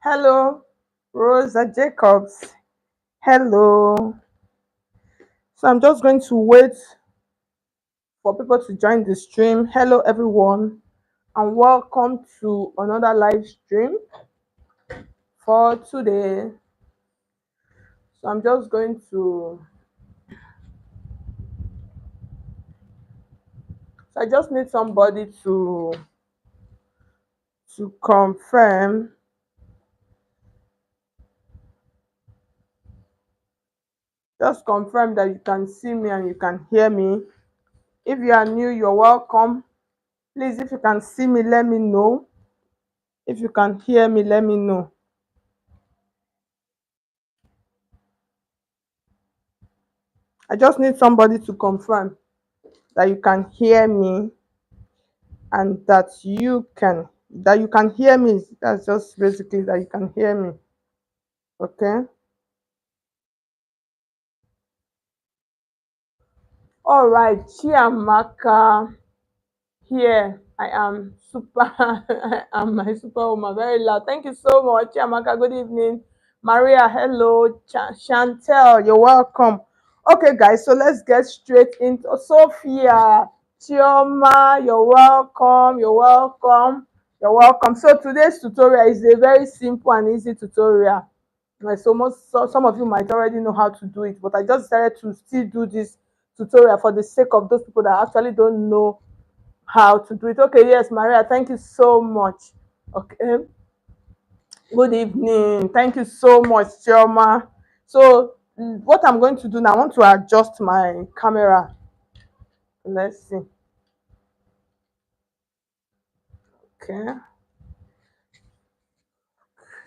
Hello, Rosa Jacobs. Hello. So I'm just going to wait for people to join the stream. Hello, everyone, and welcome to another live stream for today. So I'm just going to. So I just need somebody to confirm. Just confirm that you can see me and you can hear me. If you are new, you're welcome. Please, if you can see me, let me know. If you can hear me, let me know. I just need somebody to confirm that you can hear me and that you can hear me. That's just basically that you can hear me. Okay. All right, Chiamaka. Here I am super I am my superwoman, very loud. Thank you so much, Chiamaka. Good evening. Maria, hello. Chantel, you're welcome. Okay, guys, so let's get straight into Sophia. Chioma, you're welcome. You're welcome. You're welcome. So today's tutorial is a very simple and easy tutorial. Some of you might already know how to do it, but I just decided to still do this tutorial for the sake of those people that actually don't know how to do it. Okay, yes, Maria, thank you so much. Okay, good evening. Thank you so much, Chioma. So, what I'm going to do now, I want to adjust my camera. Let's see. Okay,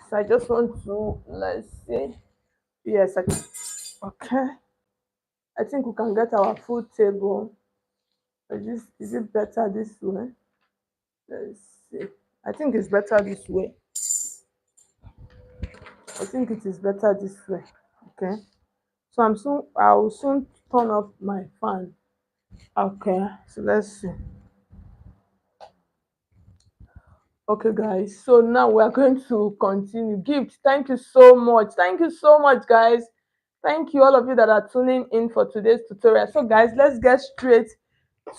so I just want to, let's see. Yes, okay. I think we can get our food table. Is it better this way? Let's see. I think it's better this way. I think it is better this way. Okay. So I will soon turn off my fan. Okay, so let's see. Okay, guys. So now we are going to continue. Gift, thank you so much. Thank you so much, guys. Thank you, all of you that are tuning in for today's tutorial. So, guys, let's get straight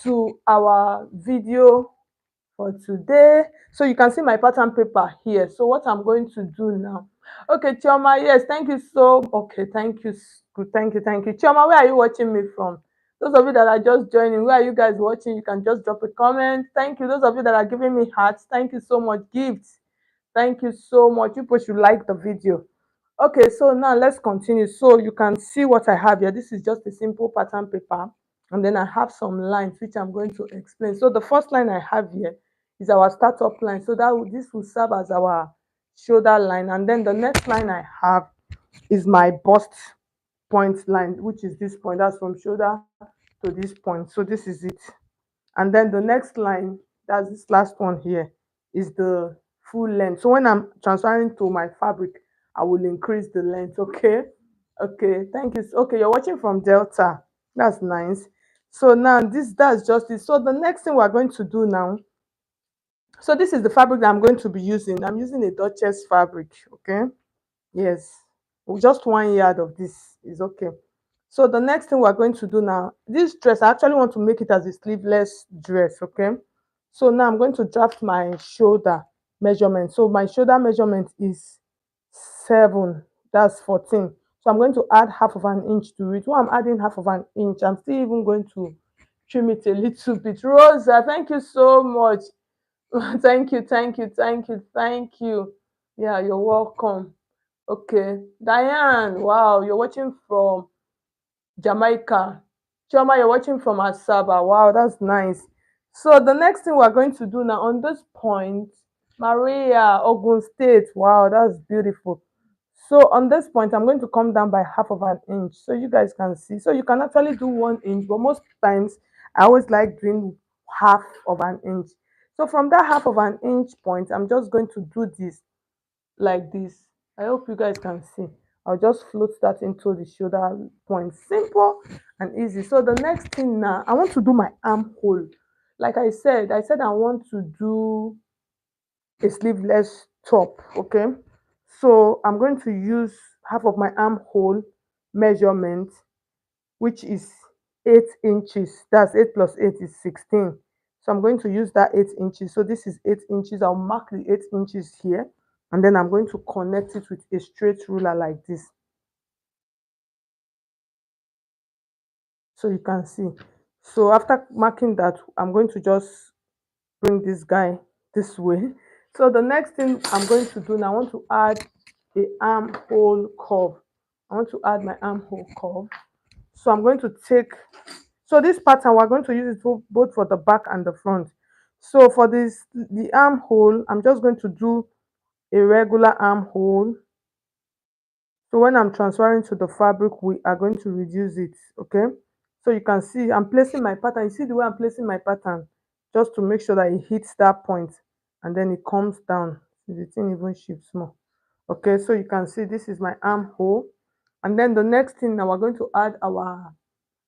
to our video for today. So you can see my pattern paper here. So what I'm going to do now. Okay, Chioma, yes, thank you so. Okay, thank you. Good, thank you. Chioma, where are you watching me from? Those of you that are just joining, where are you guys watching? You can just drop a comment. Thank you. Those of you that are giving me hearts, thank you so much. Gifts, thank you so much. You people should like the video. Okay, so now let's continue. So you can see what I have here. This is just a simple pattern paper. And then I have some lines which I'm going to explain. So the first line I have here is our startup line. So this will serve as our shoulder line. And then the next line I have is my bust point line, which is this point. That's from shoulder to this point. So this is it. And then the next line, that's this last one here, is the full length. So when I'm transferring to my fabric, I will increase the length. Okay. Okay, thank you. Okay, you're watching from Delta. That's nice. So now that's just it. So the next thing we're going to do now. So this is the fabric that I'm going to be using. I'm using a Duchess fabric. Okay. Yes. Just 1 yard of this is okay. So the next thing we're going to do now, this dress, I actually want to make it as a sleeveless dress, okay? So now I'm going to draft my shoulder measurement. So my shoulder measurement is 7, that's 14. So I'm going to add half of an inch to it. While I'm adding half of an inch, I'm still even going to trim it a little bit. Rosa, thank you so much. Thank you. Yeah, you're welcome. Okay. Diane, wow, you're watching from Jamaica. Chioma, you're watching from Asaba. Wow, that's nice. So the next thing we're going to do now on this point, Maria, Ogun State. Wow, that's beautiful. So on this point, I'm going to come down by half of an inch so you guys can see. So you can actually do 1 inch, but most times I always like doing half of an inch. So from that half of an inch point, I'm just going to do this like this. I hope you guys can see. I'll just float that into the shoulder point. Simple and easy. So the next thing now, I want to do my armhole. Like I said I want to do a sleeveless top. Okay. So I'm going to use half of my armhole measurement, which is 8 inches. That's 8 plus 8 is 16. So I'm going to use that 8 inches. So this is 8 inches. I'll mark the 8 inches here, and then I'm going to connect it with a straight ruler like this. So you can see. So after marking that, I'm going to just bring this guy this way. So the next thing I'm going to do now, I want to add a armhole curve. I want to add my armhole curve. So I'm going to take, so this pattern, we're going to use it both for the back and the front. So for this, the armhole, I'm just going to do a regular armhole. So when I'm transferring to the fabric, we are going to reduce it, okay? So you can see I'm placing my pattern. You see the way I'm placing my pattern, just to make sure that it hits that point and then it comes down. The thing even shifts more. Okay, so you can see this is my armhole. And then the next thing now, we're going to add our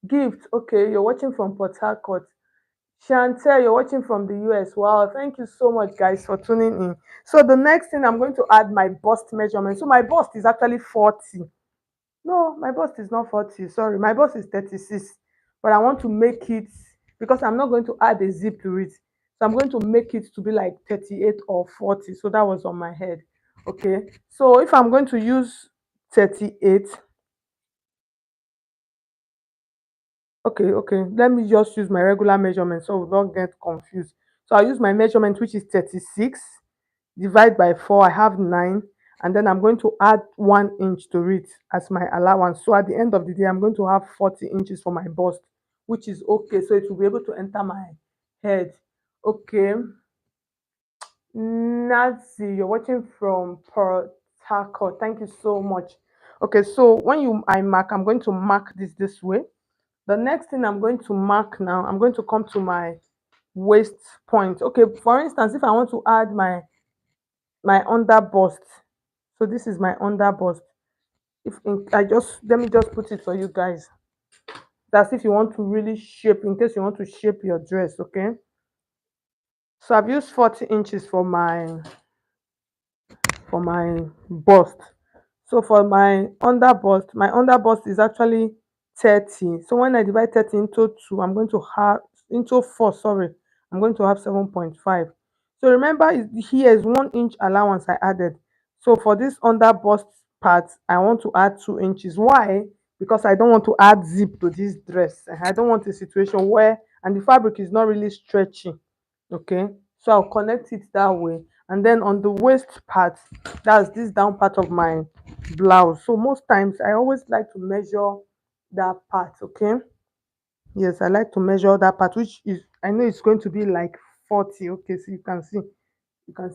gift. Okay, you're watching from Port Harcourt. Chantel, you're watching from the US. Wow, thank you so much, guys, for tuning in. So the next thing, I'm going to add my bust measurement. So my bust is actually 40. No, my bust is not 40. Sorry, my bust is 36. But I want to make it, because I'm not going to add a zip to it. So I'm going to make it to be like 38 or 40. So that was on my head. Okay. So if I'm going to use 38, okay, let me just use my regular measurement so we don't get confused. So I'll use my measurement, which is 36, divide by 4, I have 9, and then I'm going to add 1 inch to it as my allowance. So at the end of the day, I'm going to have 40 inches for my bust, which is okay. So it will be able to enter my head. Okay. Nazi, you're watching from Port Harcourt. Thank you so much. Okay, so when I mark, I'm going to mark this way. The next thing I'm going to mark now, I'm going to come to my waist point. Okay, for instance, if I want to add my under bust, so this is my under bust. If I just, let me just put it for you guys. That's if you want to really shape, in case you want to shape your dress. Okay, so I've used 40 inches for my bust. So for my under bust is actually 30. So when I divide 30 into 2, I'm going to have into 4, sorry, I'm going to have 7.5. So remember, here is 1 inch allowance I added. So for this under bust part, I want to add 2 inches. Why? Because I don't want to add zip to this dress. I don't want a situation where, and the fabric is not really stretchy. Okay, so I'll connect it that way. And then on the waist part, that's this down part of my blouse. So most times I always like to measure that part. Okay, yes, I like to measure that part, which is, I know it's going to be like 40. Okay, so you can see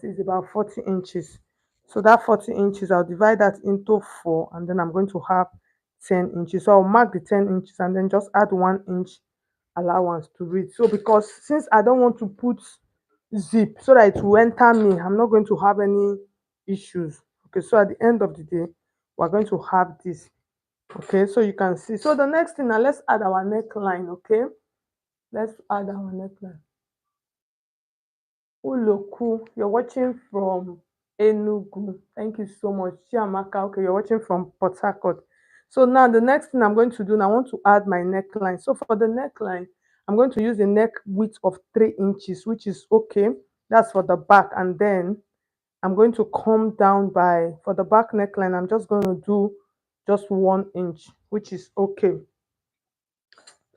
it's about 40 inches. So that 40 inches, I'll divide that into 4, and then I'm going to have 10 inches. So I'll mark the 10 inches and then just add 1 inch allowance to it. So because since I don't want to put zip so that it will enter me, I'm not going to have any issues. Okay, so at the end of the day, we're going to have this. Okay, so you can see. So the next thing now, let's add our neckline. Okay, let's add our neckline. Uloku, you're watching from Enugu. Thank you so much. Chiamaka, okay, you're watching from Port Harcourt. So now the next thing I'm going to do now, I want to add my neckline. So for the neckline, I'm going to use a neck width of 3 inches, which is okay. That's for the back. And then I'm going to come down by, for the back neckline, I'm just going to do just 1 inch, which is okay.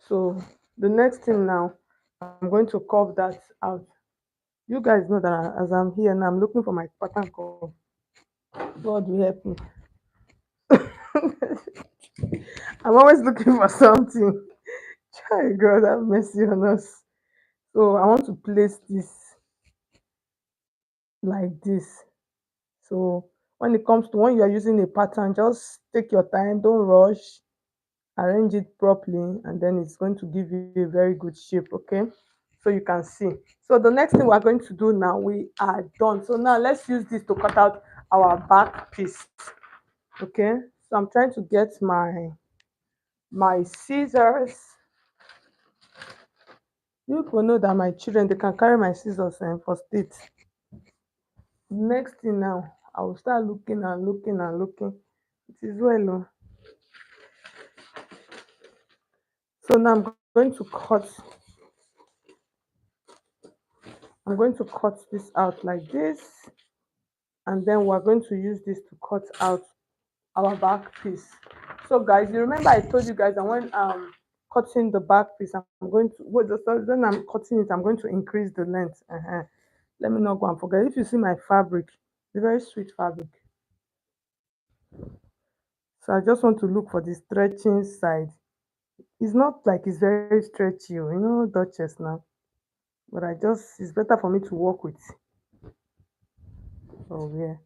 So the next thing now, I'm going to curve that out. You guys know that as I'm here now, I'm looking for my pattern curve. God will help me. I'm always looking for something. Try God have mercy on us. So I want to place this like this. So when it comes to when you are using a pattern, just take your time, don't rush, arrange it properly, and then it's going to give you a very good shape. Okay, so you can see. So the next thing we're going to do now, we are done. So now let's use this to cut out our back piece. Okay, so I'm trying to get my scissors. You people know that my children, they can carry my scissors and for state. Next thing now, I will start looking and looking and looking. It is well. Oh. So now going to cut. I'm going to cut this out like this, and then we're going to use this to cut out our back piece. So guys, you remember I told you guys that when cutting the back piece, I'm going to when I'm cutting it, I'm going to increase the length. Let me not go and forget. If you see my fabric, it's a very sweet fabric. So I just want to look for the stretching side. It's not like it's very stretchy, oh, Duchess now. But it's better for me to work with. Oh yeah.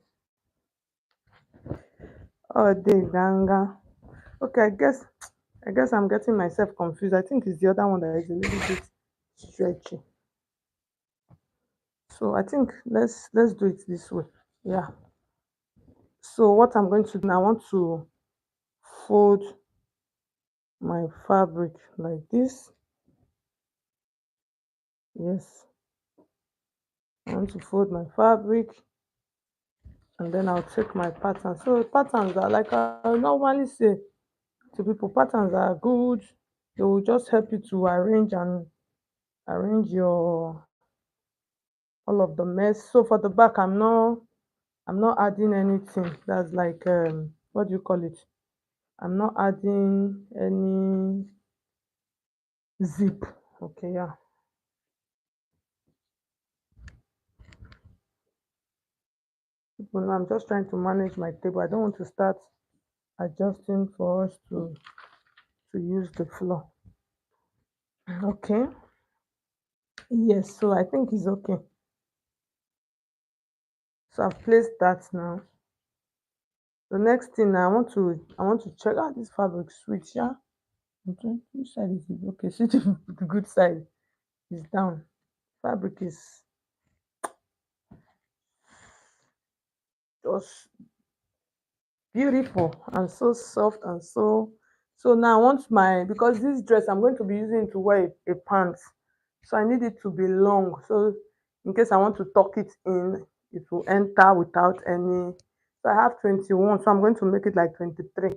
Oh, day ganga. Okay, I guess I'm getting myself confused. I think it's the other one that is a little bit stretchy. So I think let's do it this way. Yeah. So what I'm going to do now, I want to fold my fabric like this. Yes. I want to fold my fabric, and then I'll take my pattern. So patterns are like I normally say to people, patterns are good. They will just help you to arrange your all of the mess. So for the back, I'm not adding anything. That's like what do you call it? I'm not adding any zip. Okay, yeah. People know I'm just trying to manage my table. I don't want to start adjusting for us to use the floor. Okay. Yes, so I think it's okay. So I've placed that now. The next thing I want to check out this fabric switch, yeah. Okay, which side is it? Okay, see the good side is down. Fabric is just beautiful and so soft and so now I want my because this dress I'm going to be using to wear a pants, so I need it to be long, so in case I want to tuck it in, it will enter without any. So I have 21, so I'm going to make it like 23,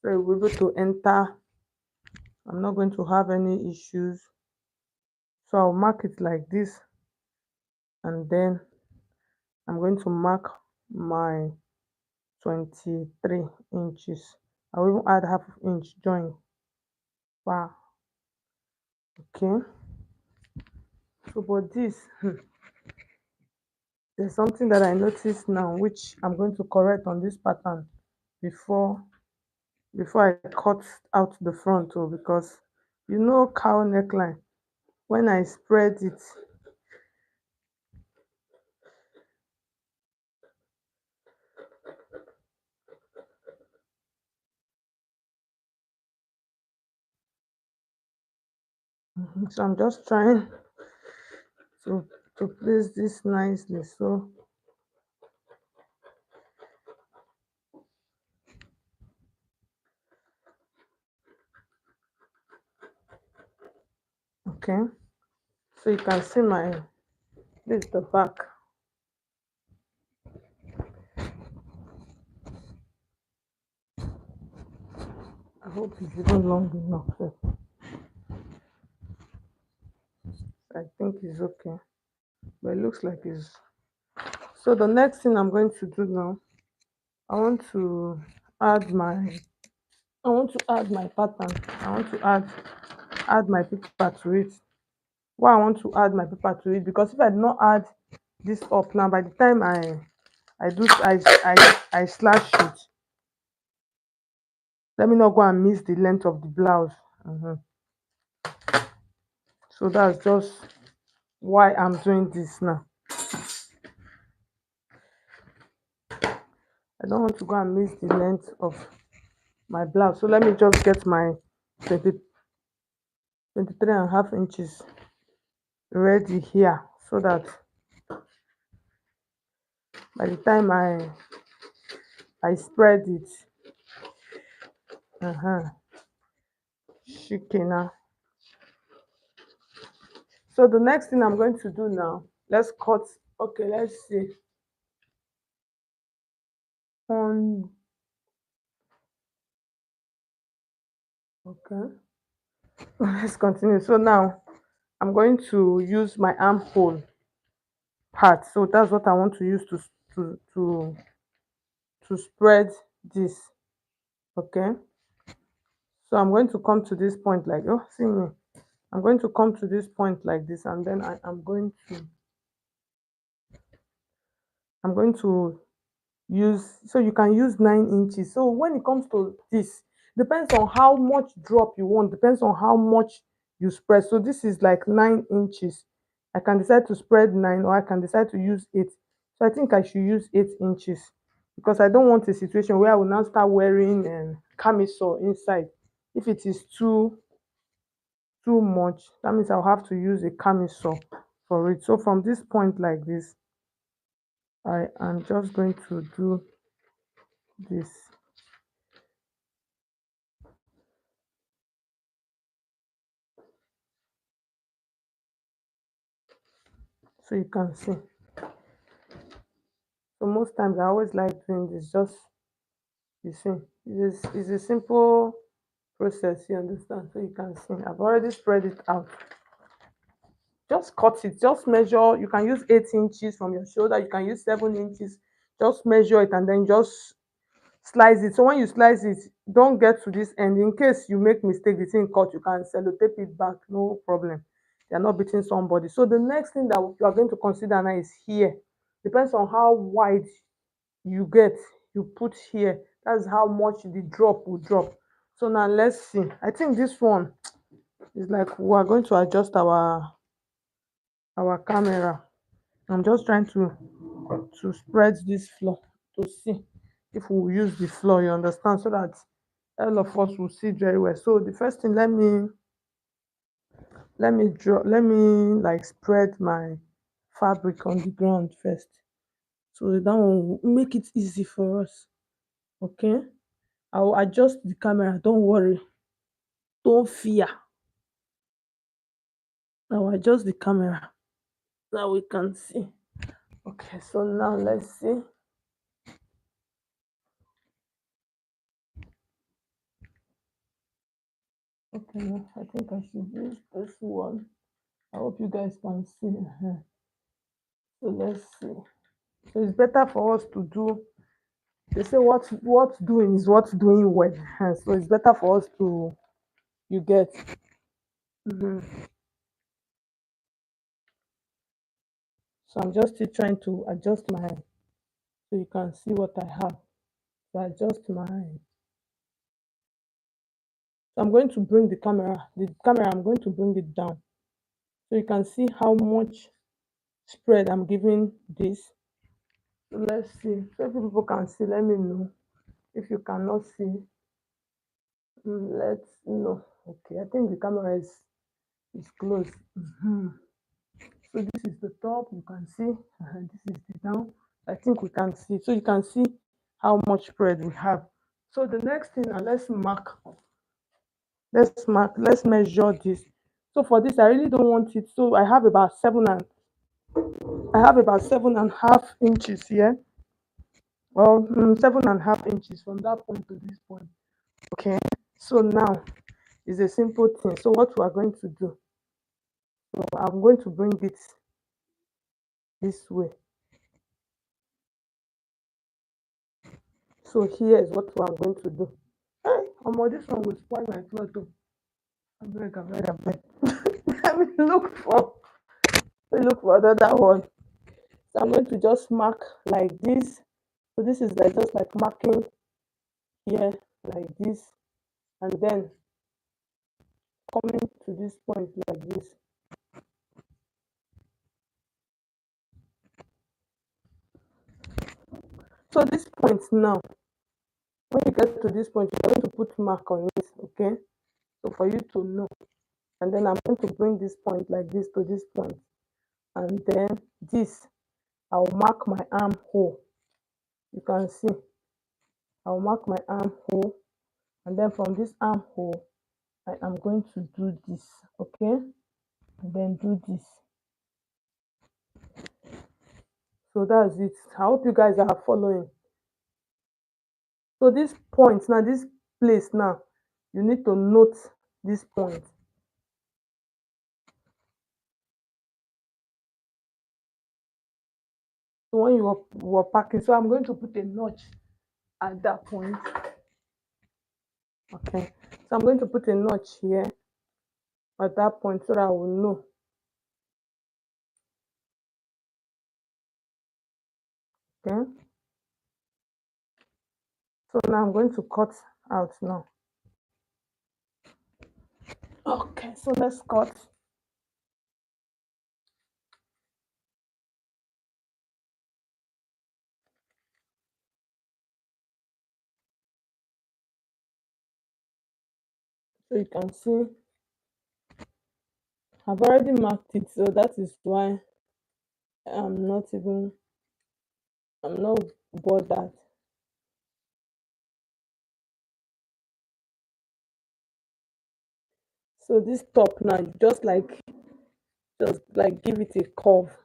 so it will be able to enter. I'm not going to have any issues, so I'll mark it like this, and then I'm going to mark my 23 inches. I will even add half inch join. Wow. Okay. So but this there's something that I noticed now which I'm going to correct on this pattern before before I cut out the front, oh, because cowl neckline, when I spread it, so I'm just trying to place this nicely. So okay, so you can see this is the back. I hope it's even long enough. I think it's okay, but it looks like it's. So the next thing I'm going to do now, I want to add my pattern. I want to add my paper to it. Why I want to add my paper to it, because if I do not add this up now, by the time I do I slash it, let me not go and miss the length of the blouse. So that's just why I'm doing this now. I don't want to go and miss the length of my blouse, so let me just get my 20, 23 and a half inches ready here, so that by the time I spread it, shikena. So the next thing I'm going to do now, let's cut. Okay, let's see. on. Okay. Let's continue. So now I'm going to use my armhole part. So that's what I want to use to spread this. Okay. So I'm going to come to this point like, oh, see me. I'm going to come to this point like this, and then I'm going to use, so you can use 9 inches. So when it comes to this, depends on how much drop you want, depends on how much you spread. So this is like 9 inches. I can decide to spread 9, or I can decide to use 8. So I think I should use 8 inches, because I don't want a situation where I will now start wearing camisole inside. If it is too much, that means I'll have to use a camisole for it. So from this point like this, I am just going to do this. So you can see. So most times I always like doing this. Just, you see, it's a simple process, you understand. So you can see I've already spread it out. Just cut it, just measure. You can use 8 inches from your shoulder, you can use 7 inches. Just measure it and then just slice it. So when you slice it, don't get to this end. In case you make mistake, the thing cut, you can sellotape it back, no problem. You're not beating somebody. So the next thing that you are going to consider now is here. Depends on how wide you get, you put here. That's how much the drop will drop. So now let's see. I think this one is like, we are going to adjust our camera. I'm just trying to spread this floor to see if we will use the floor, you understand, so that all of us will see very well. So the first thing, let me like spread my fabric on the ground first, so that one will make it easy for us. Okay, I will adjust the camera, don't worry, don't fear. I will adjust the camera so that we can see. Okay, so now let's see. Okay, now I think I should use this one. I hope you guys can see. So let's see. So it's better for us to do. They say what's doing is what's doing well. So it's better for us to, you get. Mhm. So I'm just still trying to adjust my, so you can see what I have. So adjust my. So I'm going to bring the camera. The camera, I'm going to bring it down, so you can see how much spread I'm giving this. So let's see. So if people can see, let me know. If you cannot see, let's know. Okay, I think the camera is close. Mhm. So this is the top, you can see. This is the down. I think we can see. So you can see how much spread we have. So the next thing, let's measure this. So for this, I really don't want it. So I have about 7.5 inches here. Well, 7.5 inches from that point to this point. Okay. So now it's a simple thing. So what we are going to do, so I'm going to bring it this way. So here is what we are going to do. Hey, this one will spoil my cloth too. Abeg. Let me look for another one. So I'm going to just mark like this. So this is like just like marking here like this, and then coming to this point like this. So this point now, when you get to this point, you're going to put mark on it, okay? So for you to know. And then I'm going to bring this point like this to this point. And then this, I'll mark my armhole. You can see, I'll mark my armhole. And then from this armhole, I am going to do this, okay? And then do this. So that's it. I hope you guys are following. So this point now, this place now, you need to note this point. So when you were packing, so I'm going to put a notch at that point. Okay. So I'm going to put a notch here at that point so that I will know. Okay. So now I'm going to cut out now. Okay, so let's cut. So you can see I've already marked it, so that is why I'm not even I'm not bothered. So this top now, you just like give it a curve.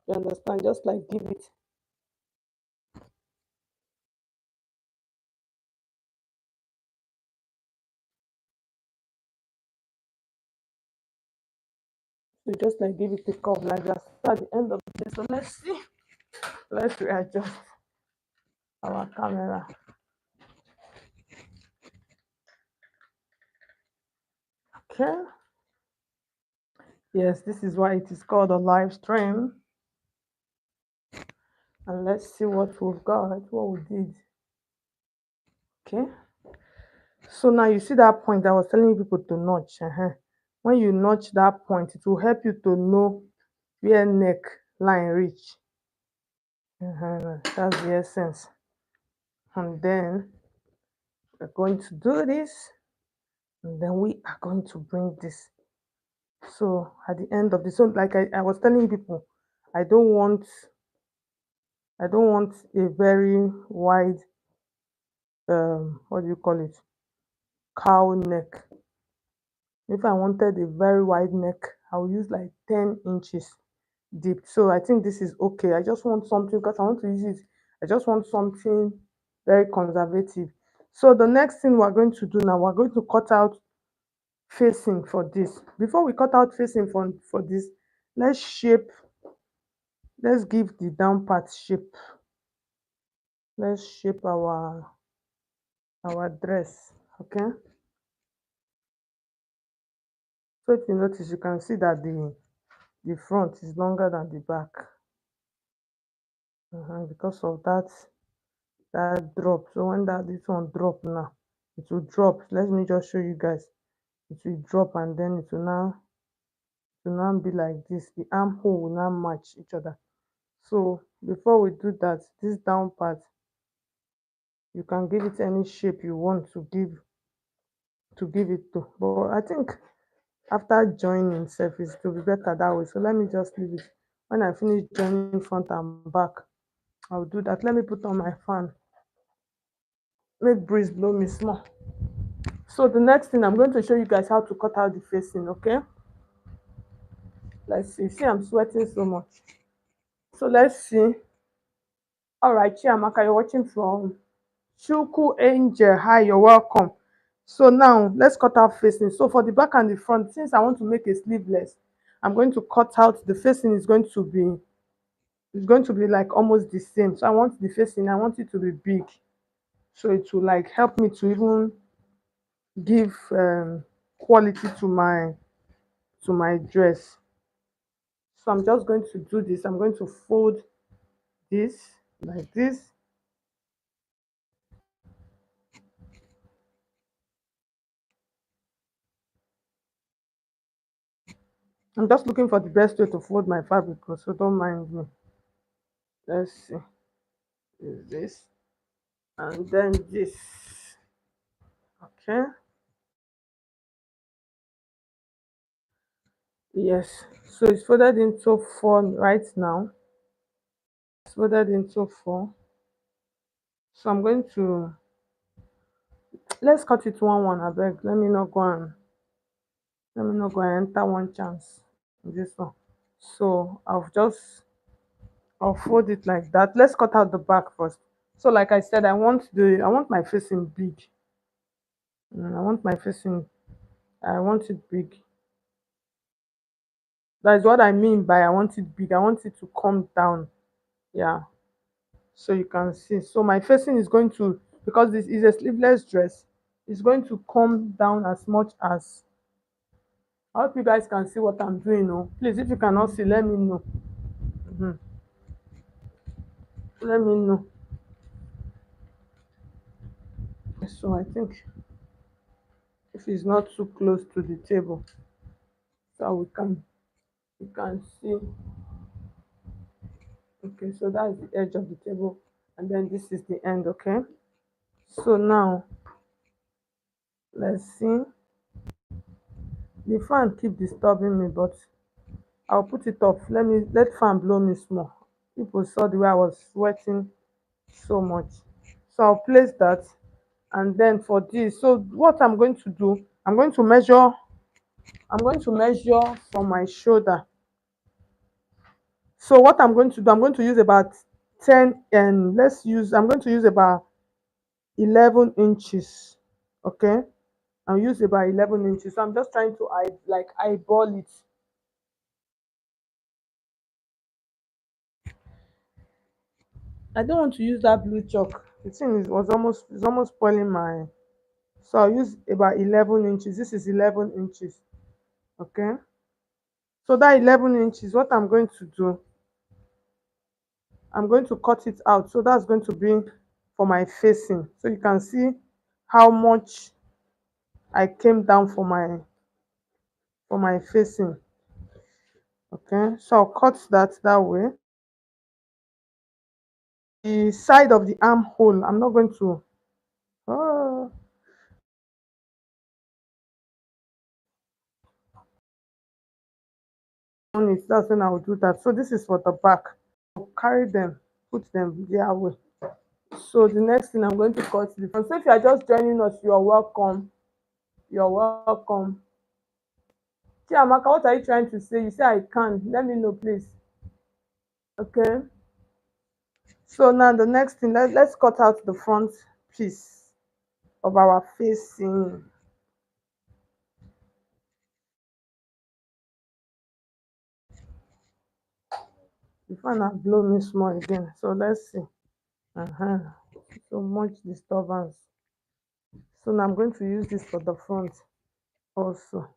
You understand? Just like give it. So just like give it a curve like that. So at the end of this, so let's see. Let's readjust our camera. Okay. Yes, this is why it is called a live stream. And let's see what we've got, what we did. Okay. So now you see that point I was telling people to notch. When you notch that point, it will help you to know where neck line reach. That's the essence. And then we're going to do this, and then we are going to bring this. So at the end of this, so like I was telling people, I don't want I don't want a very wide what do you call it? Cow neck. If I wanted a very wide neck, I will use like 10 inches deep. So I think this is okay. I just want something because I want to use it. I just want something very conservative. So the next thing we're going to do now, we're going to cut out facing for this. Before we cut out facing for this, let's shape, let's give the down part shape. Let's shape our dress. Okay. So if you notice, you can see that the front is longer than the back. Because of that drop. So when that this one drop now, it will drop. Let me just show you guys. It will drop and then it will now be like this. The armhole will now match each other. So before we do that, this down part, you can give it any shape you want to give it to. But I think after joining surface, it will be better that way. So let me just leave it. When I finish joining front and back, I'll do that. Let me put on my fan. Make breeze blow me small. So the next thing, I'm going to show you guys how to cut out the facing. Okay, let's see. See, I'm sweating so much. So let's see. All right, Chiamaka, you're watching from Shuku Angel. Hi, you're welcome. So now let's cut out facing. So for the back and the front, since I want to make a sleeveless, I'm going to cut out the facing. Is going to be like almost the same. So I want the facing, I want it to be big, so it will like help me to even give quality to my dress. So I'm just going to do this. I'm going to fold this like this. I'm just looking for the best way to fold my fabric, so don't mind me. Let's see. Is this and then this. Okay. Yes. So it's folded into four right now. It's folded into four. So I'm going to let's cut it one I beg. Let me not go and enter one chance in this one. So I'll fold it like that. Let's cut out the back first. So like I said, I want my facing big. I want my facing. I want it big. That is what I mean by I want it big. I want it to come down. Yeah. So you can see. So my facing is going to, because this is a sleeveless dress, it's going to come down as much as. I hope you guys can see what I'm doing. Oh, please, if you cannot see, let me know. Mhm. Let me know. So I think if it's not too close to the table, so we can see. Okay, so that's the edge of the table, and then this is the end. Okay, so now let's see. The fan keep disturbing me, but I'll put it off. Let fan blow me small. People saw the way I was sweating so much. So I'll place that, and then for this, so what I'm going to do, I'm going to measure from my shoulder. So what I'm going to do, I'm going to use about 10, and I'm going to use about 11 inches. Okay, I'll use about 11 inches. So I'm just trying to eyeball it. I don't want to use that blue chalk. The thing is was almost it's almost spoiling my. So I'll use about 11 inches. This is 11 inches. Okay. So that 11 inches, what I'm going to do, I'm going to cut it out. So that's going to be for my facing. So you can see how much I came down for my facing. Okay. So I'll cut that way. The side of the armhole, I'm not going to. Oh, on it. That's when I'll do that. So this is for the back. I'll carry them, put them their way. So the next thing I'm going to cut the front. So if you are just joining us, you're welcome. You're welcome. Chiamaka, what are you trying to say? You say I can. Let me know, please. Okay. So now the next thing, let's cut out the front piece of our facing. The fan has blown me small again. So let's see. Uh-huh. So much disturbance. So now I'm going to use this for the front also.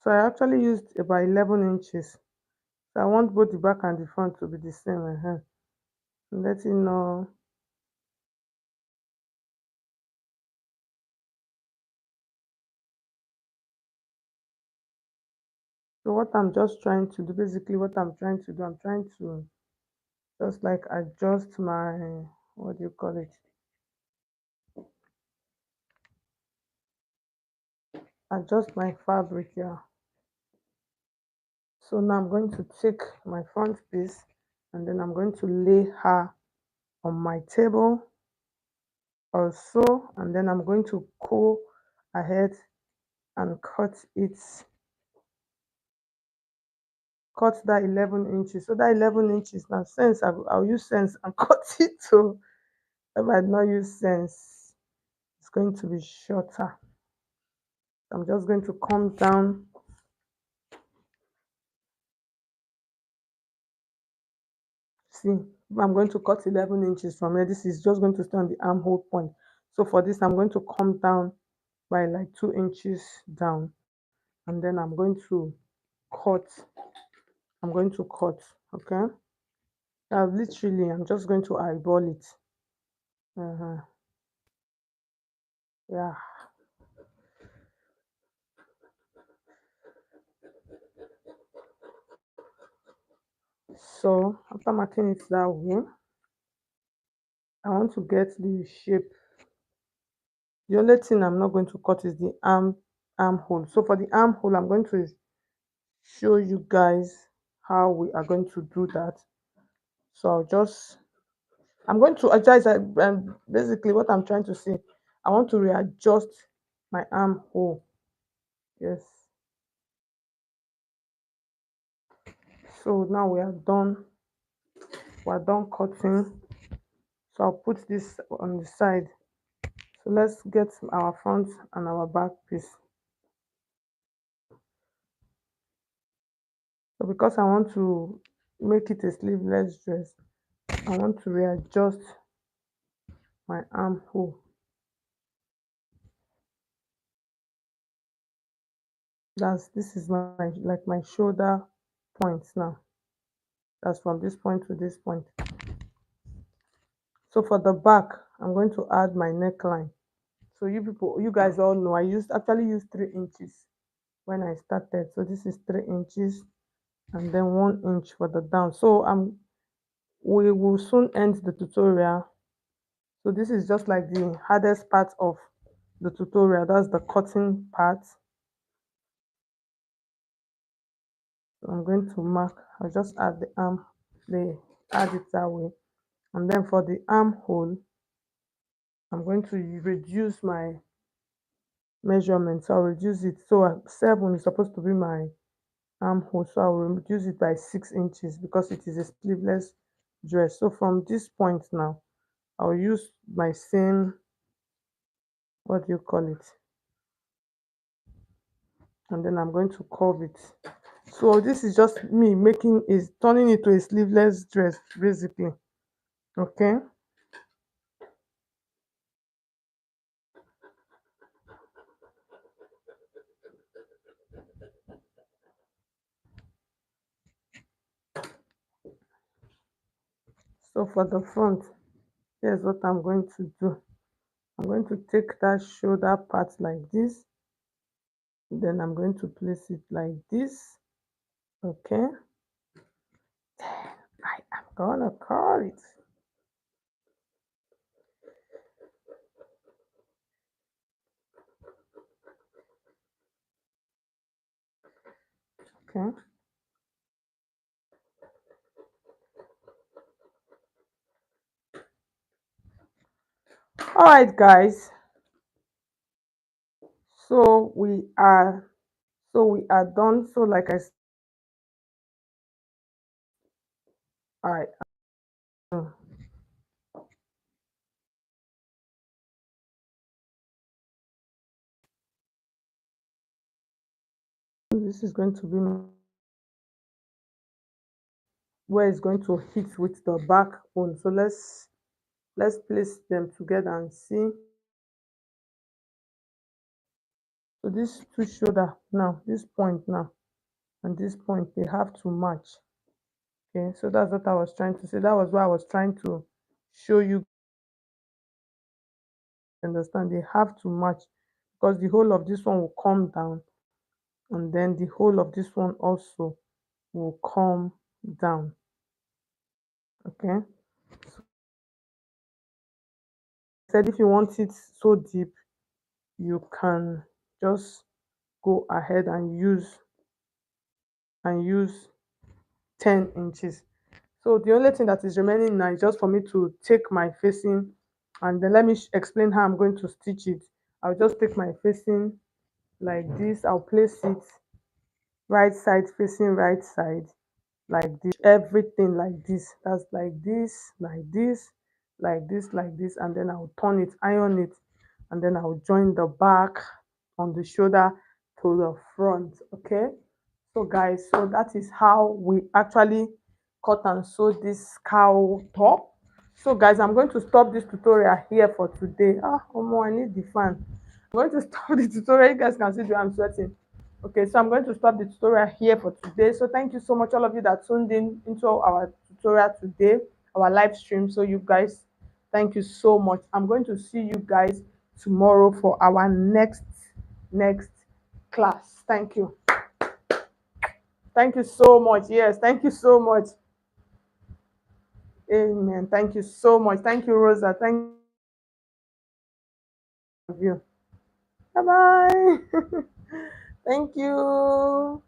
So I actually used about 11 inches. So I want both the back and the front to be the same. Let you know. So what I'm just trying to do, basically what I'm trying to do, I'm trying to just like adjust my, what do you call it? Adjust my fabric here. So now I'm going to take my front piece, and then I'm going to lay her on my table also, and then I'm going to go ahead and cut that 11 inches. So that 11 inches now, sense, I'll use sense and cut it. So if I not use sense, it's going to be shorter. I'm just going to come down. See, if I'm going to cut 11 inches from here, this is just going to stay on the armhole point. So for this, I'm going to come down by like 2 inches down, and then cut. I'm going to cut. Okay. Now, literally, I'm just going to eyeball it. Uh-huh. Yeah. So after marking it that way, I want to get the shape. The only thing I'm not going to cut is the armhole. So for the armhole, I'm going to show you guys how we are going to do that. So I'm going to adjust, basically what I'm trying to say, I want to readjust my armhole. Yes. So now we're done cutting. So I'll put this on the side. So let's get our front and our back piece. So because I want to make it a sleeveless dress, I want to readjust my armhole. This is my like my shoulder points now. That's from this point to this point. So for the back, I'm going to add my neckline. So you guys all know I actually used 3 inches when I started. So this is 3 inches and then 1 inch for the down. So we will soon end the tutorial. So this is just like the hardest part of the tutorial. That's the cutting part. So I'm going to mark. I'll just add the arm. They add it that way. And then for the armhole, I'm going to reduce my measurement. So I'll reduce it. So 7 is supposed to be my armhole. So I will reduce it by 6 inches because it is a sleeveless dress. So from this point now, I'll use my same, what do you call it? And then I'm going to curve it. So this is just me turning it to a sleeveless dress basically. Okay. So for the front, here's what I'm going to do. I'm going to take that shoulder part like this. Then I'm going to place it like this. Okay. I am gonna curl it. Okay. All right, guys. So we are done. So like I said, all right. This is going to be where it's going to hit with the backbone. So let's place them together and see. So this two shoulder now, this point now, and this point, they have to match. Okay, so that's what I was trying to say. That was what I was trying to show you. Understand? They have to match because the whole of this one will come down, and then the whole of this one also will come down. Okay. Said if you want it so deep, you can just go ahead and use 10 inches. So the only thing that is remaining now is just for me to take my facing, and then let me explain how I'm going to stitch it. I'll just take my facing like this. I'll place it right side facing right side like this, everything like this. That's like this, like this, like this, like this, and then I'll turn it, iron it, and then I'll join the back on the shoulder to the front. Okay. So guys, so that is how we actually cut and sew this cowl top. So guys, I'm going to stop this tutorial here for today. I need the fan. I'm going to stop the tutorial. You guys can see the I'm sweating. Okay, so I'm going to stop the tutorial here for today. So thank you so much, all of you that tuned in into our tutorial today, our live stream. So you guys, thank you so much. I'm going to see you guys tomorrow for our next class. Thank you. Thank you so much. Yes, thank you so much. Amen. Thank you so much. Thank you, Rosa. Thank you. Bye bye. Thank you.